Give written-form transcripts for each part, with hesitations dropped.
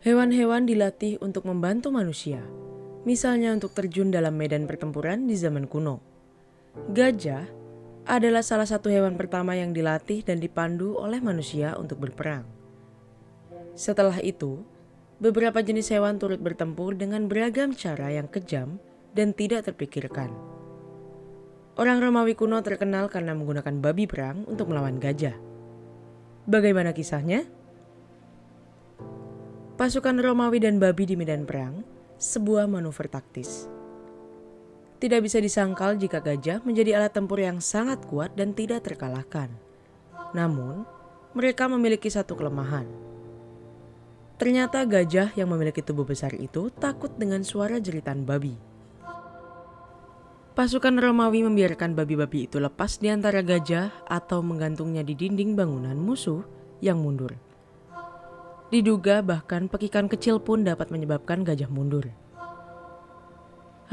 Hewan-hewan dilatih untuk membantu manusia, misalnya untuk terjun dalam medan pertempuran di zaman kuno. Gajah adalah salah satu hewan pertama yang dilatih dan dipandu oleh manusia untuk berperang. Setelah itu, beberapa jenis hewan turut bertempur dengan beragam cara yang kejam dan tidak terpikirkan. Orang Romawi kuno terkenal karena menggunakan babi perang untuk melawan gajah. Bagaimana kisahnya? Pasukan Romawi dan babi di medan perang, sebuah manuver taktis. Tidak bisa disangkal jika gajah menjadi alat tempur yang sangat kuat dan tidak terkalahkan. Namun, mereka memiliki satu kelemahan. Ternyata gajah yang memiliki tubuh besar itu takut dengan suara jeritan babi. Pasukan Romawi membiarkan babi-babi itu lepas di antara gajah atau menggantungnya di dinding bangunan musuh yang mundur. Diduga bahkan pekikan kecil pun dapat menyebabkan gajah mundur.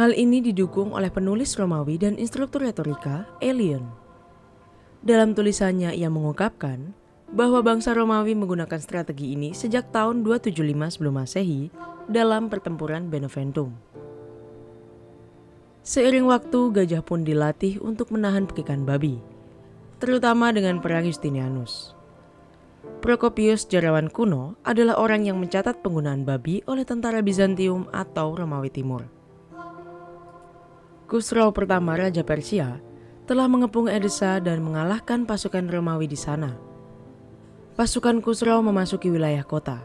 Hal ini didukung oleh penulis Romawi dan instruktur retorika, Aelian. Dalam tulisannya ia mengungkapkan bahwa bangsa Romawi menggunakan strategi ini sejak tahun 275 sebelum Masehi dalam pertempuran Beneventum. Seiring waktu, gajah pun dilatih untuk menahan pekikan babi, terutama dengan perang Justinianus. Prokopius, sejarawan kuno, adalah orang yang mencatat penggunaan babi oleh tentara Bizantium atau Romawi Timur. Khusro pertama Raja Persia telah mengepung Edessa dan mengalahkan pasukan Romawi di sana. Pasukan Khusro memasuki wilayah kota.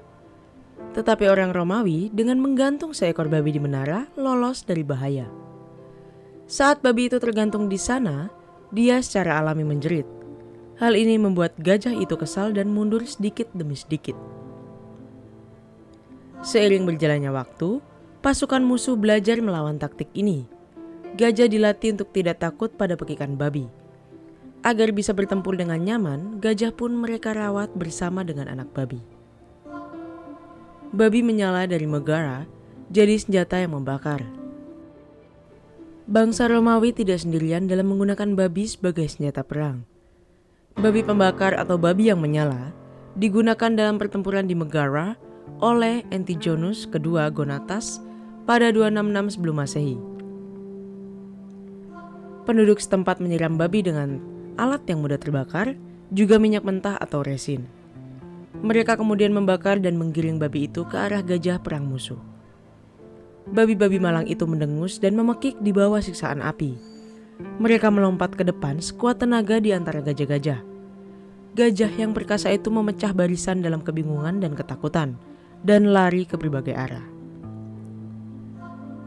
Tetapi orang Romawi dengan menggantung seekor babi di menara lolos dari bahaya. Saat babi itu tergantung di sana, dia secara alami menjerit. Hal ini membuat gajah itu kesal dan mundur sedikit demi sedikit. Seiring berjalannya waktu, pasukan musuh belajar melawan taktik ini. Gajah dilatih untuk tidak takut pada pekikan babi. Agar bisa bertempur dengan nyaman, gajah pun mereka rawat bersama dengan anak babi. Babi menyala dari Megara, jadi senjata yang membakar. Bangsa Romawi tidak sendirian dalam menggunakan babi sebagai senjata perang. Babi pembakar atau babi yang menyala digunakan dalam pertempuran di Megara oleh Antigonus II Gonatas pada 266 sebelum Masehi. Penduduk setempat menyiram babi dengan alat yang mudah terbakar, juga minyak mentah atau resin. Mereka kemudian membakar dan menggiring babi itu ke arah gajah perang musuh. Babi-babi malang itu mendengus dan memekik di bawah siksaan api. Mereka melompat ke depan sekuat tenaga di antara gajah-gajah. Gajah yang perkasa itu memecah barisan dalam kebingungan dan ketakutan, dan lari ke berbagai arah.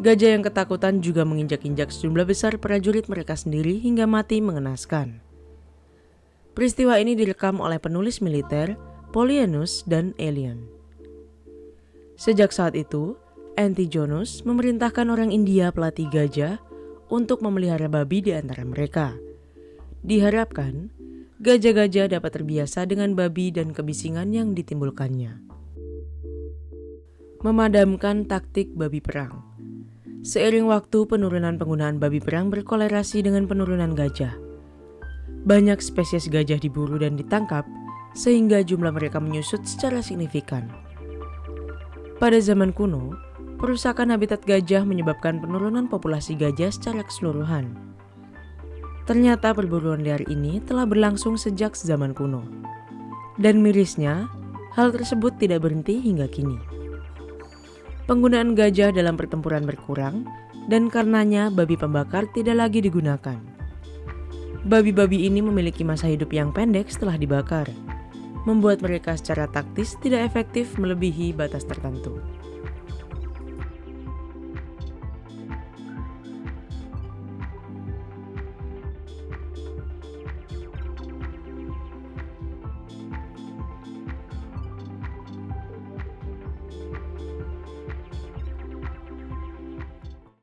Gajah yang ketakutan juga menginjak-injak sejumlah besar prajurit mereka sendiri hingga mati mengenaskan. Peristiwa ini direkam oleh penulis militer Pollienus dan Aelian. Sejak saat itu, Antigonus memerintahkan orang India pelatih gajah untuk memelihara babi di antara mereka. Diharapkan, gajah-gajah dapat terbiasa dengan babi dan kebisingan yang ditimbulkannya. Memadamkan taktik babi perang. Seiring waktu, penurunan penggunaan babi perang berkolerasi dengan penurunan gajah. Banyak spesies gajah diburu dan ditangkap, sehingga jumlah mereka menyusut secara signifikan. Pada zaman kuno, perusakan habitat gajah menyebabkan penurunan populasi gajah secara keseluruhan. Ternyata perburuan liar ini telah berlangsung sejak zaman kuno. Dan mirisnya, hal tersebut tidak berhenti hingga kini. Penggunaan gajah dalam pertempuran berkurang, dan karenanya babi pembakar tidak lagi digunakan. Babi-babi ini memiliki masa hidup yang pendek setelah dibakar, membuat mereka secara taktis tidak efektif melebihi batas tertentu.